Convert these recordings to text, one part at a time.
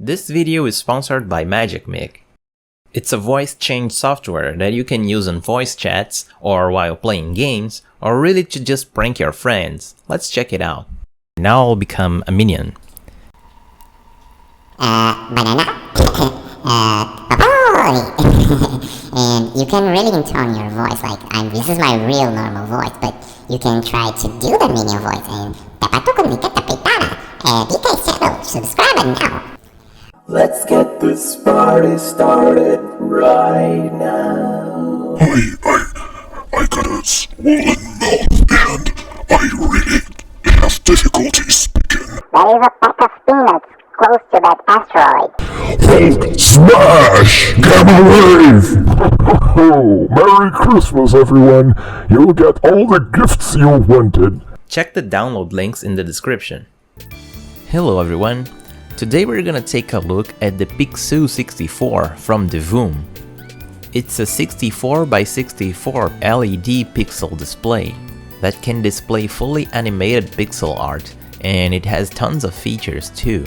This video is sponsored by MagicMic. It's a voice change software that you can use on voice chats, or while playing games, or really to just prank your friends. Let's check it out. Now I'll become a minion. Banana. And you can really intone your voice, like this is my real normal voice, but you can try to do the minion voice and subscribe now. Let's get this party started right now. I got a swollen mouth and I really have difficulty speaking. There is a pack of peanuts close to that asteroid. Hulk smash! Gamma wave! Oh, Merry Christmas, everyone! You'll get all the gifts you wanted. Check the download links in the description. Hello everyone! Today we're gonna take a look at the Pixoo 64 from Divoom. It's a 64 by 64 LED pixel display that can display fully animated pixel art, and it has tons of features too.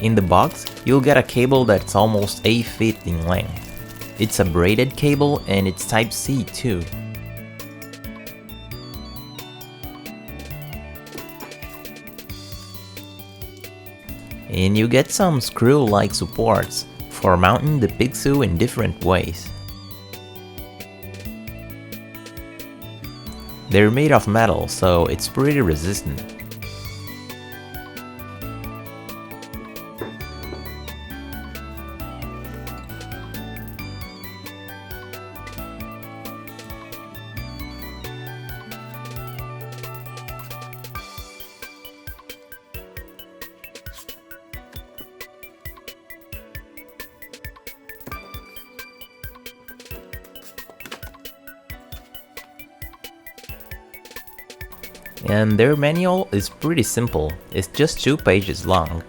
In the box, you'll get a cable that's almost 8 feet in length. It's a braided cable and it's Type-C too. And you get some screw-like supports for mounting the Pixoo in different ways. They're made of metal, so it's pretty resistant. And their manual is pretty simple, it's just 2 pages long.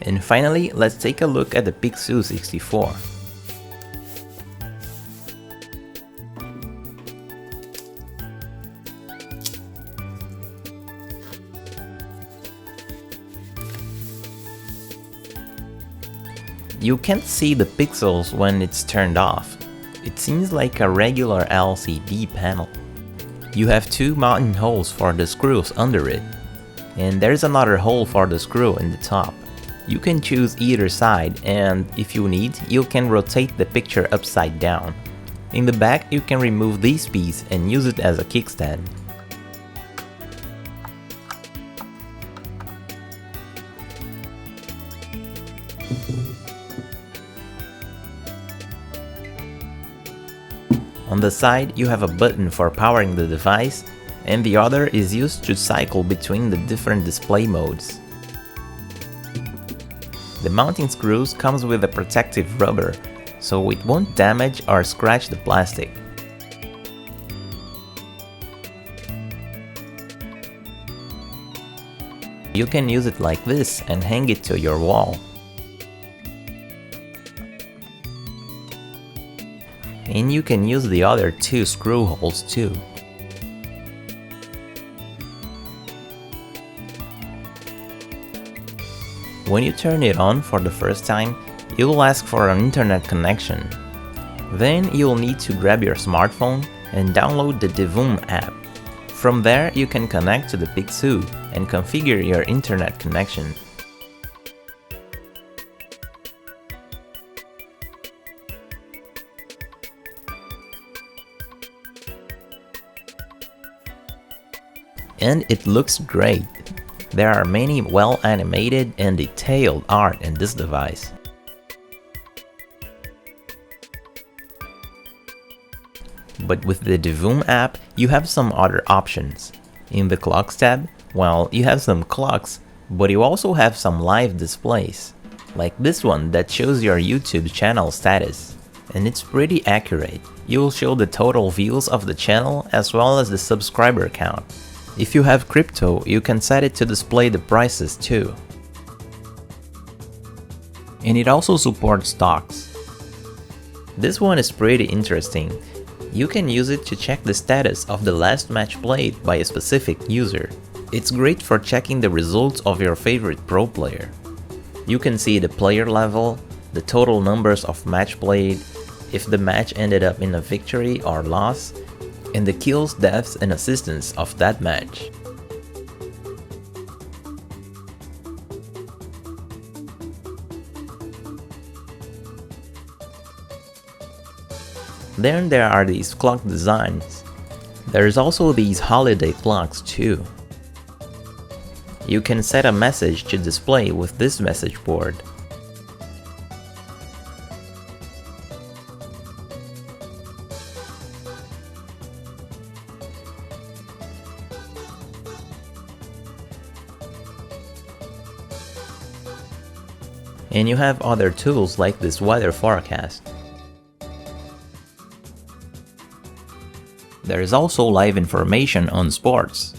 And finally, let's take a look at the Pixoo 64. You can't see the pixels when it's turned off. It seems like a regular LCD panel. You have 2 mounting holes for the screws under it, and there's another hole for the screw in the top. You can choose either side, and if you need, you can rotate the picture upside down. In the back, you can remove this piece and use it as a kickstand. On the side, you have a button for powering the device, and the other is used to cycle between the different display modes. The mounting screws comes with a protective rubber, so it won't damage or scratch the plastic. You can use it like this and hang it to your wall. And you can use the other 2 screw holes too. When you turn it on for the first time, it will ask for an internet connection. Then you'll need to grab your smartphone and download the Divoom app. From there, you can connect to the Pixoo and configure your internet connection. and it looks great. There are many well-animated and detailed art in this device. But with the Divoom app, you have some other options. In the Clocks tab, well, you have some clocks, but you also have some live displays, like this one that shows your YouTube channel status. And it's pretty accurate. You'll show the total views of the channel as well as the subscriber count. If you have crypto, you can set it to display the prices too. And it also supports stocks. This one is pretty interesting. You can use it to check the status of the last match played by a specific user. It's great for checking the results of your favorite pro player. You can see the player level, the total numbers of match played, if the match ended up in a victory or loss, and the kills, deaths, and assistance of that match. Then there are these clock designs. There's also these holiday clocks too. You can set a message to display with this message board. And you have other tools like this weather forecast. There is also live information on sports.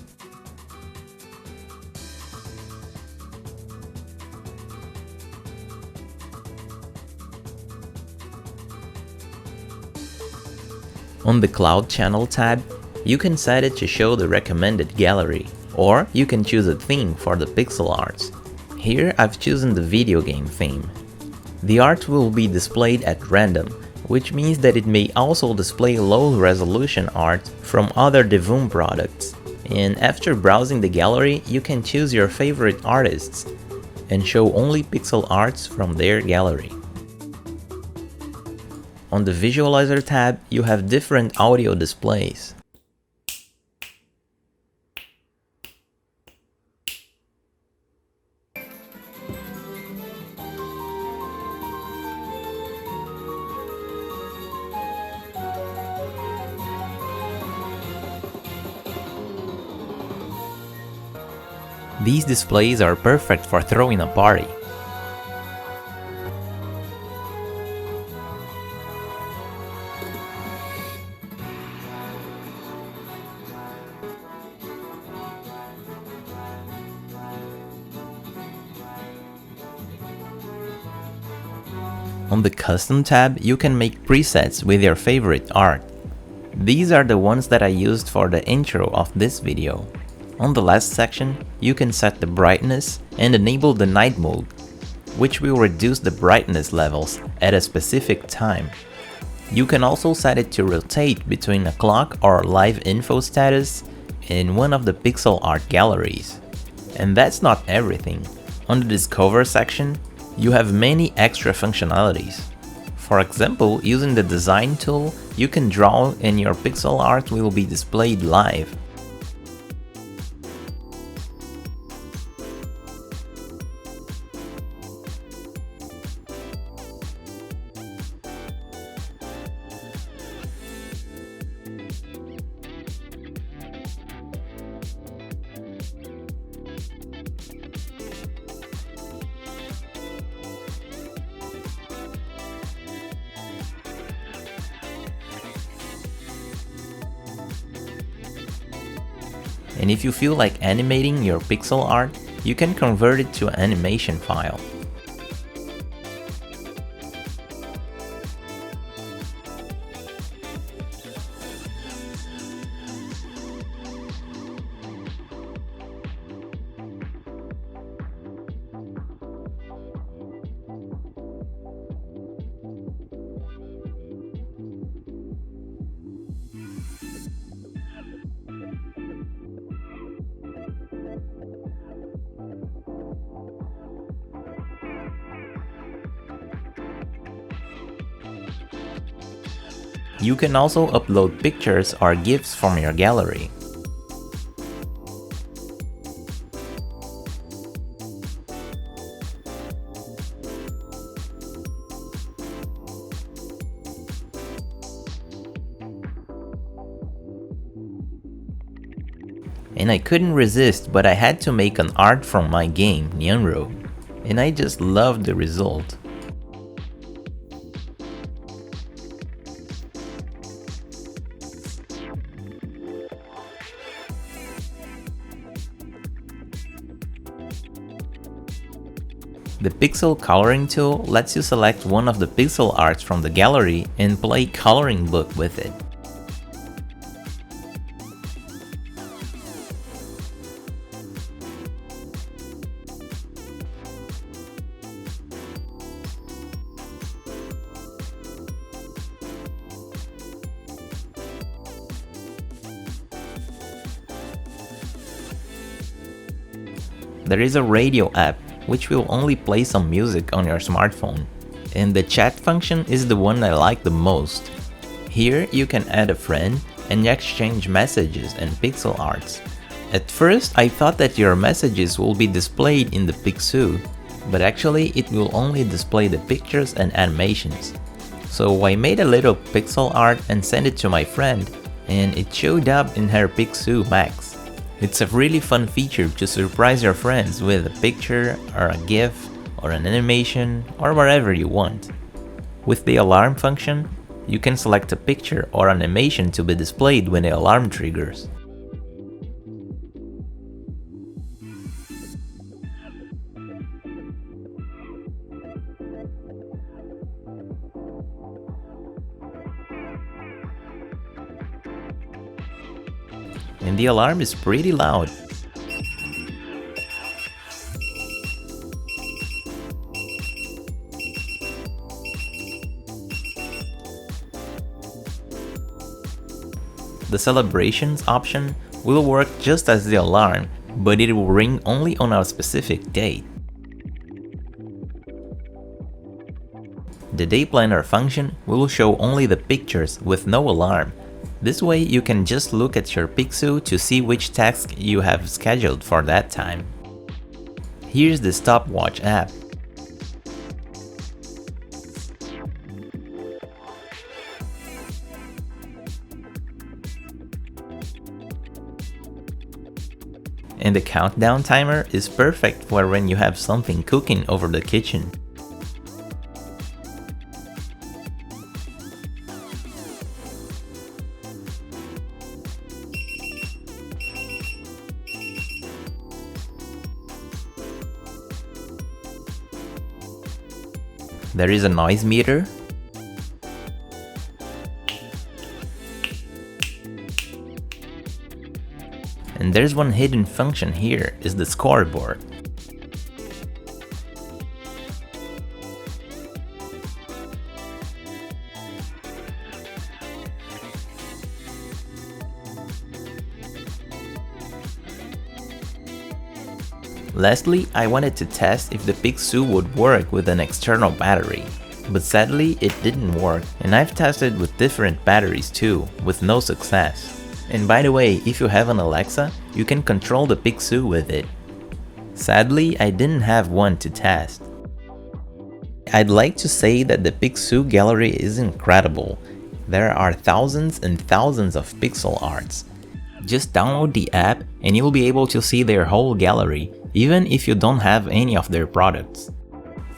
On the Cloud Channel tab, you can set it to show the recommended gallery, or you can choose a theme for the pixel arts. Here I've chosen the video game theme. The art will be displayed at random, which means that it may also display low-resolution art from other Divoom products. And after browsing the gallery, you can choose your favorite artists and show only pixel arts from their gallery. On the Visualizer tab, you have different audio displays. These displays are perfect for throwing a party. On the Custom tab, you can make presets with your favorite art. These are the ones that I used for the intro of this video. On the last section, you can set the brightness and enable the night mode, which will reduce the brightness levels at a specific time. You can also set it to rotate between a clock or live info status in one of the pixel art galleries. And that's not everything. On the Discover section, you have many extra functionalities. For example, using the Design tool, you can draw and your pixel art will be displayed live. And if you feel like animating your pixel art, you can convert it to an animation file. You can also upload pictures or GIFs from your gallery. And I couldn't resist, but I had to make an art from my game, Nyanro. And I just loved the result. The pixel coloring tool lets you select one of the pixel arts from the gallery and play coloring book with it. There is a radio app which will only play some music on your smartphone. And the chat function is the one I like the most. Here you can add a friend and exchange messages and pixel arts. At first I thought that your messages will be displayed in the Pixoo, but actually it will only display the pictures and animations. So I made a little pixel art and sent it to my friend, and it showed up in her Pixoo Max. It's a really fun feature to surprise your friends with a picture or a GIF or an animation or whatever you want. With the alarm function, you can select a picture or animation to be displayed when the alarm triggers. And the alarm is pretty loud. The celebrations option will work just as the alarm, but it will ring only on a specific date. The day planner function will show only the pictures with no alarm. This way you can just look at your Pixoo to see which task you have scheduled for that time. Here's the stopwatch app. And the countdown timer is perfect for when you have something cooking over the kitchen. There is a noise meter, and there's one hidden function here, is the scoreboard. Lastly, I wanted to test if the Pixoo would work with an external battery, but sadly it didn't work, and I've tested with different batteries too, with no success. And by the way, if you have an Alexa, you can control the Pixoo with it. Sadly, I didn't have one to test. I'd like to say that the Pixoo gallery is incredible. There are thousands and thousands of pixel arts. Just download the app and you'll be able to see their whole gallery, even if you don't have any of their products.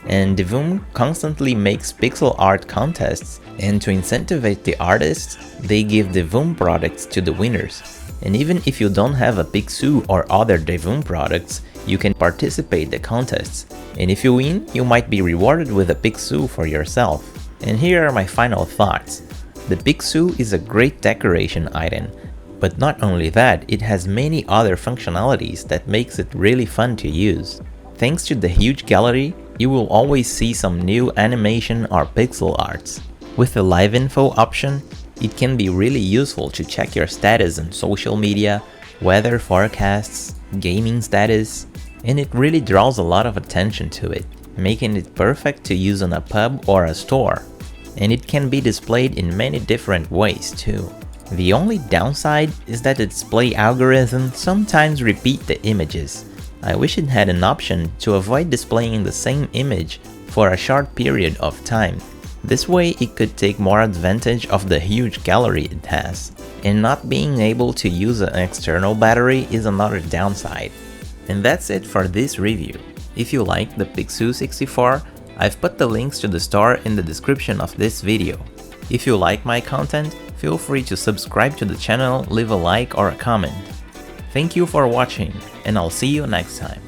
And Divoom constantly makes pixel art contests, and to incentivize the artists, they give Divoom products to the winners. And even if you don't have a Pixoo or other Divoom products, you can participate in the contests. And if you win, you might be rewarded with a Pixoo for yourself. And here are my final thoughts. The Pixoo is a great decoration item. But not only that, it has many other functionalities that makes it really fun to use. Thanks to the huge gallery, you will always see some new animation or pixel arts. With the live info option, it can be really useful to check your status on social media, weather forecasts, gaming status, and it really draws a lot of attention to it, making it perfect to use on a pub or a store. And it can be displayed in many different ways too. The only downside is that the display algorithm sometimes repeats the images. I wish it had an option to avoid displaying the same image for a short period of time. This way it could take more advantage of the huge gallery it has, and not being able to use an external battery is another downside. And that's it for this review. If you like the Pixoo 64, I've put the links to the store in the description of this video. If you like my content, feel free to subscribe to the channel, leave a like or a comment. Thank you for watching, and I'll see you next time.